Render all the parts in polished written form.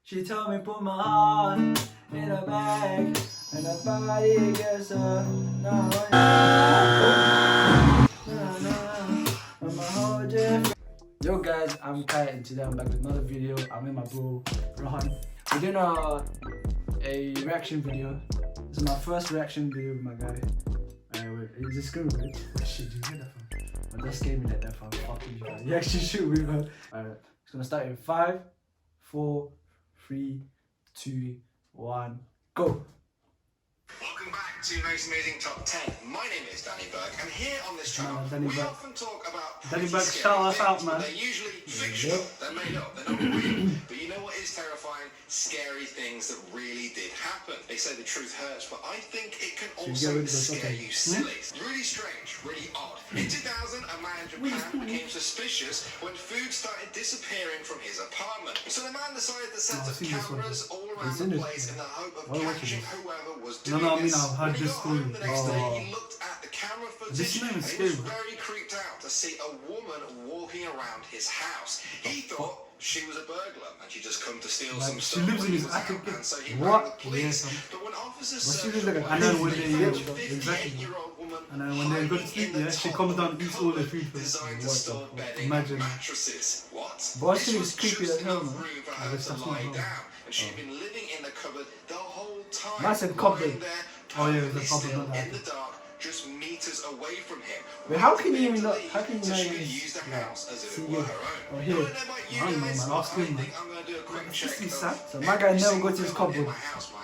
She told me put my heart in a bag and her body gets her. Yo guys, I'm Kai and today I'm back with another video. I'm with my bro Rohan. We're doing a reaction video. This is my first reaction video with my guy. Wait, is this good, right? Shit, you get that from? My dust gave me that from fucking you. You actually shoot me, man. Alright, it's gonna start in 5, 4, 3, 2, 1, go! Welcome back to Most Amazing Top 10. My name is Danny Burke, and here on this channel, we often talk about Danny Burke, shout us out, man. They're usually fictional, they're made up, they're not real. But you know what is terrifying? Scary things that really did happen. They say the truth hurts, but I think it can also scare you silly. Really strange, really odd. In 2000, a man in Japan became suspicious when food started disappearing from his apartment. So the man decided to set up cameras all around the place in the hope of catching whoever was doing this. I've heard this story. The next day, he looked at the camera footage and he was very creeped out to see a woman walking around his house. He thought she was a burglar and she just come to steal some stuff. She lives in his attic. And so he rang the police. But when officers searched the place, exactly. woman And then when they go to sleep, yeah, she comes down and eats all the food. Designed to store bedding and mattresses. What? But I think it's creepy as hell, man. And she'd been living in the cupboard the whole time. Massive cupboard. Oh yeah, the cupboard, not that. In the dark, just meters away from him. Wait, how can you even know? How can you know? She could use the house as if it were her own. Oh, here. I don't know, man. Ask him, man. I'm gonna do a quick check. So my guy never go to his cupboard.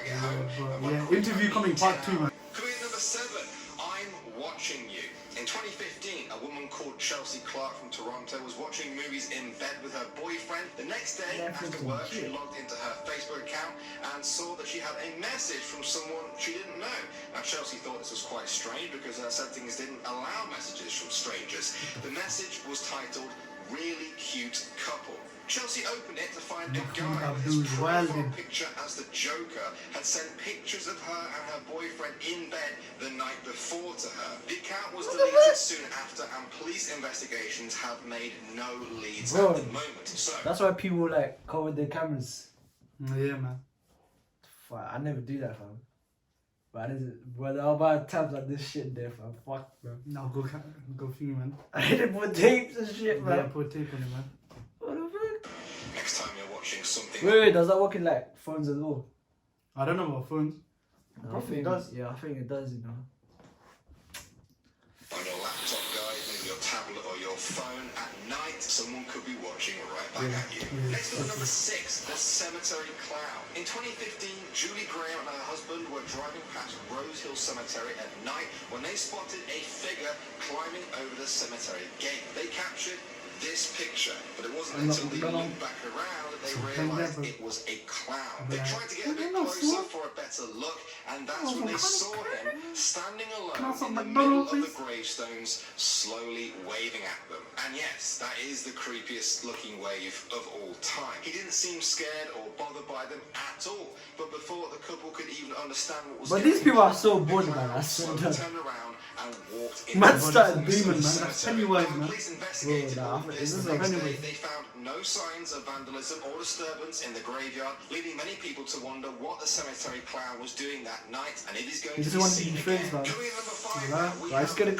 Yeah, interview coming part 2, man. Career number 7. I'm watching you. In 2015, a woman called Chelsea Clark from Toronto was watching movies in bed with her boyfriend. The next day, after work, she logged into her Facebook account and saw that she had a message from someone she didn't know. Now, Chelsea thought this was quite strange because her settings didn't allow messages from strangers. The message was titled, "Really Cute Couple." Chelsea opened it to find a guy with his profile picture as the Joker had sent pictures of her and her boyfriend in bed the night before to her. The account was deleted soon after, and police investigations have made no leads at the moment. So that's why people like cover their cameras. Yeah, man. I never do that, fam. But there are about times like this shit there, fam. Fuck, bro. No, go thing, man. I didn't put tapes and shit, man. Yeah, put tape on it, man. What the fuck? next time you're watching something. Wait, does that work in like phones as well? I don't know about phones. No, I think it does. Yeah, I think it does, you know. On your laptop, guys, maybe your tablet or your phone at night, someone could be watching right back at you. Next up, number 6, the cemetery clown. In 2015, Julie Graham and her husband were driving past Rose Hill Cemetery at night when they spotted a figure climbing over the cemetery gate. They captured this picture, but it wasn't until they looked back around that they realised it was a clown. They tried to get a bit closer for a better look, and that's when they saw him standing alone in the middle of the gravestones, slowly waving at them. And yes, that is the creepiest looking wave of all time. He didn't seem scared or bothered by them at all, but before the couple could even understand what was going on, these people are so bored, man. I swear to God. Turned around and walked into Man the started beaming, man. That's Pennywise, man. Police investigated all this. The next day, Pennywise. they found no signs of vandalism or disturbance in the graveyard, leading many people to wonder what the cemetery clown was doing that night, and it is going to be seen again. Career number 5, we have children.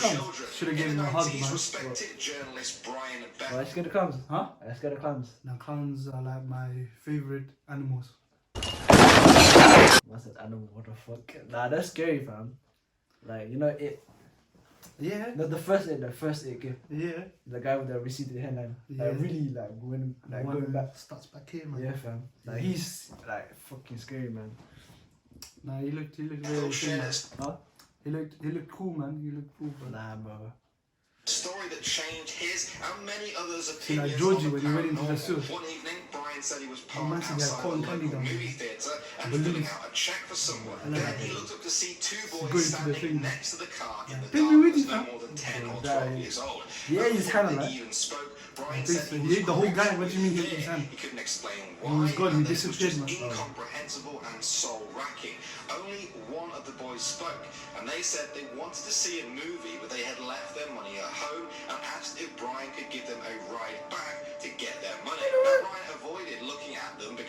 Should have given In him the a hug, 90s, man. respected journalist Brian Beck. Why scared of clowns? Huh? I'm scared of clowns. Now, clowns are like my favorite animals. What's that animal? What the fuck? Nah, that's scary, fam. Like, you know, it. Yeah. The first it gift. Yeah. The guy with the receded hairline. Yeah. Like, really, like, going back. Starts back here, man. Yeah, fam. Like, he's, like, fucking scary, man. Nah, he looked very cool, man. Huh? He looked cool, man. He looked cool, bro. Nah, bro. Story that changed his and many others' See, like opinions. Georgie when he went into the sewer. One evening, Brian said he was parked Massive, outside cotton the candy local down there. movie theatre and Balloons. filling out a check for someone. I know Then that. he looked up to see 2 Going boys to the standing thing. next to the car in the Baby, dark, where was did no you more than 10 or Yeah, 12 years old. Yeah, he's kind of Before like. they even spoke, Brian I think said so. he He was ate the whole guy. horrifically What do you mean he ate clear. his hand? He couldn't explain He why, was gone, he and this was disappeared, just man. incomprehensible and soul-racking. Only one of the boys spoke, and they said they wanted to see a movie, but they had left their money at home and asked if Brian could give them a ride back to get their money. Now, Brian avoided looking at them because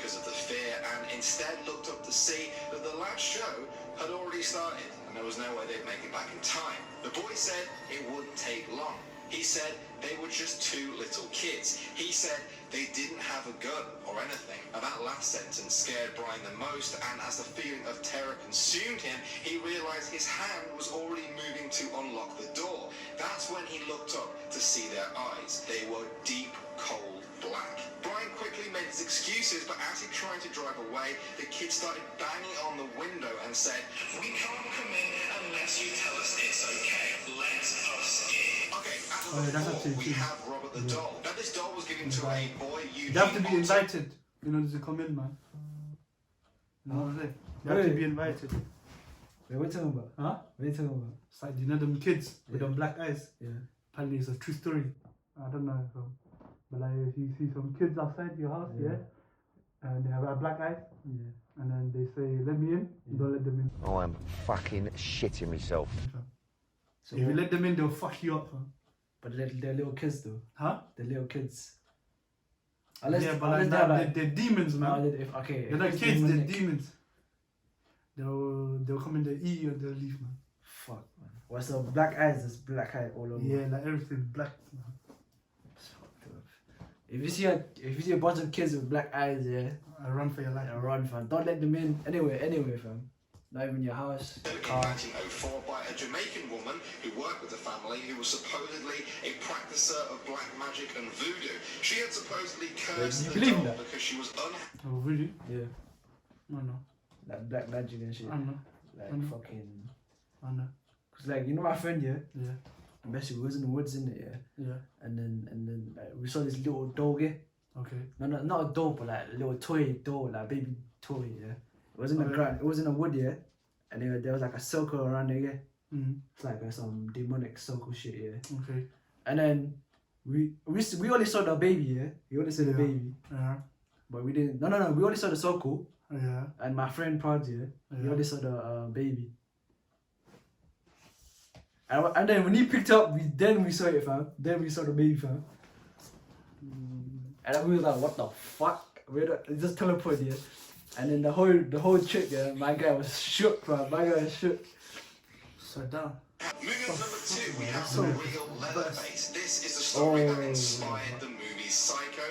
said they were just two little kids. He said they didn't have a gun or anything. And that last sentence scared Brian the most, and as the feeling of terror consumed him, he realised his hand was already moving to unlock the door. That's when he looked up to see their eyes. They were deep, cold black. Brian quickly made his excuses, but as he tried to drive away, the kid started banging on the window and said, "We can't come in unless you tell us it's okay. Let us in." Okay, Oh, yeah, that's after actually the we true. have Robert the doll. Now this doll was given to a boy Eugene. You have to be Otto. invited in order to come in, man. You know what I'm saying? You have to be invited. Wait, what are you talking about? Huh? What are you talking about? It's like, you know them kids with Yeah. them black eyes? Yeah. Apparently it's a true story. I don't know if, but like if you see some kids outside your house, Yeah. and they have black eyes, Yeah. and then they say, let me in, you don't let them in. I'm fucking shitting myself. So If you let them in, they'll fuck you up, huh? but they're little kids though. Huh? They're little kids. Yeah, but like, they're demons, man. They're not kids, they're demons. They'll come in, they'll eat you and they'll leave, man. Fuck, man. What's the black eyes? There's black eye all over. Yeah, like everything black, man. It's fucked up. If you see a bunch of kids with black eyes, yeah, I run for your life. run, fam. Don't let them in. Anyway, fam. Not even your house, In car. 1904 by a Jamaican woman who worked with the family who was supposedly a practicer of black magic and voodoo. She had supposedly cursed you the believe doll that? because she was unhappy. Oh, really? Yeah, I know. like black magic and shit. I know. Like Mhm. fucking. I know. Cause like you know my friend, yeah. Yeah. Basically, we was in the woods, in it, yeah. Yeah. And then like, we saw this little dog, yeah. Okay. No, not a dog, but like a little toy dog, like baby toy, yeah. It was in the Okay. ground. It was in the wood, yeah. And there was like a circle around there, yeah. Mm-hmm. It's like some demonic circle shit, yeah. Okay. And then we only saw the baby, yeah. We only saw the Yeah. baby, Yeah. but we didn't. No. We only saw the circle, Yeah. and my friend Prod, yeah. We Yeah. only saw the baby. And then when he picked up, we saw it, fam. Then we saw the baby, fam. And then we was like, what the fuck? It just teleported, yeah. And then the whole trip, yeah, my guy was shook, fam. My guy was shook. So down. Moving on to number 2, we have So- The Real Leatherface. This is the story that inspired the movie Psycho.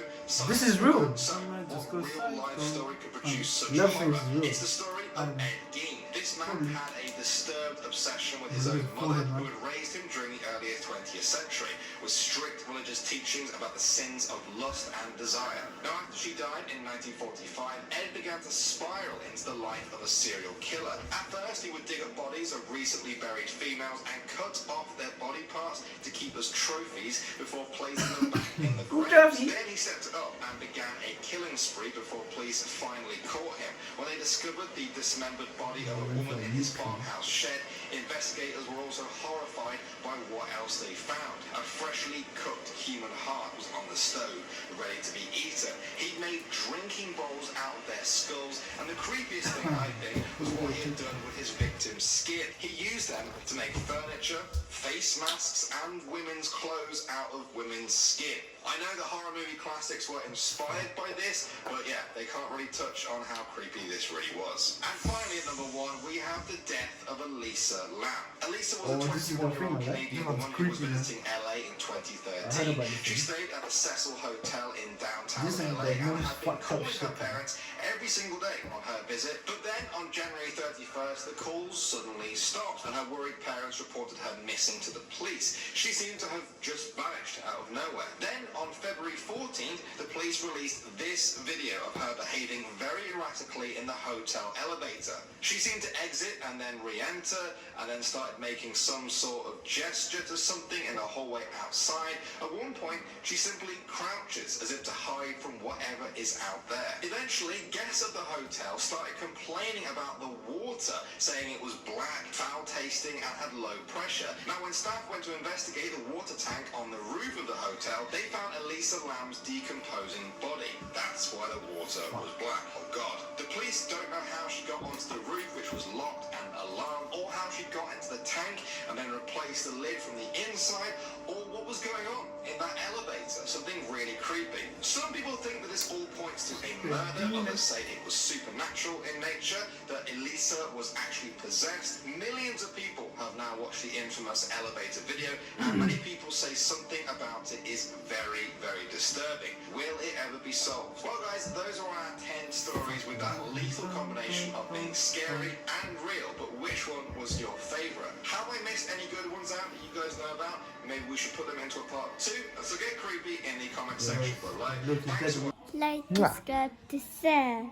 This is real. So, Man, what just go real life Psycho. story could produce such Leatherface horror? is real. It's the story of Ed Gein. This man had a disturbed obsession with his Really own cool, mother, man. who had raised him during the earlier 20th century, with strict religious teachings about the sins of lust and desire. Now, after she died in 1945, Ed began to spiral into the life of a serial killer. At first, he would dig up bodies of recently buried females and cut off their body parts to keep as trophies before placing them back in the grave. Trophy? Then he stepped up and began a killing spree before police finally caught him. When they discovered the dismembered body of a woman in his farmhouse shed, investigators were also horrified by what else they found. A freshly cooked human heart was on the stove, ready to be eaten. He made drinking bowls out of their skulls, and the creepiest thing I think was what he had done with his victim's skin. He used them to make furniture, face masks, and women's clothes out of women's skin. I know the horror movie classics were inspired by this, but yeah, they can't really touch on how creepy this really was. And finally, at number 1, we have the death of Elisa Lam. Elisa was a this is the 21-year-old thing, right? Canadian Yeah, it's woman who was creepy, man. visiting LA in I heard 2013. about this She thing. stayed at the Cecil Hotel in downtown This is LA the and most had been fucked up calling her shit, man. parents every single day on her visit. But then on January 31st, the calls suddenly stopped and her worried parents reported her missing to the police. She seemed to have just vanished out of nowhere. Then on February 14th, the police released this video of her behaving very erratically in the hotel elevator. She seemed to exit and then re-enter and then started making some sort of gesture to something in the hallway outside. At one point, she simply crouches as if to hide from whatever is out there. Eventually, guests of the hotel started complaining about the water, saying it was black, foul-tasting and had low pressure. Now, when staff went to investigate the water tank on the roof of the hotel, they found Elisa Lam's decomposing body. That's why the water was black. Oh God. The police don't know how she got onto the roof, which was locked and alarmed, or how she got into to the tank and then replace the lid from the inside, or what was going on in that elevator, something really creepy. Some people think that this all points to a murder, others say it was supernatural in nature, that Elisa was actually possessed. Millions of people have now watched the infamous elevator video, and many people say something about it is very, very disturbing. Will it ever be solved? Well guys, those are our 10 stories with that lethal combination of being scary and real, but which one was your favourite? Have I missed any good ones out that you guys know about? Maybe we should put them into a part 2. So get creepy in the comment section below. Thanks for Like, subscribe to share.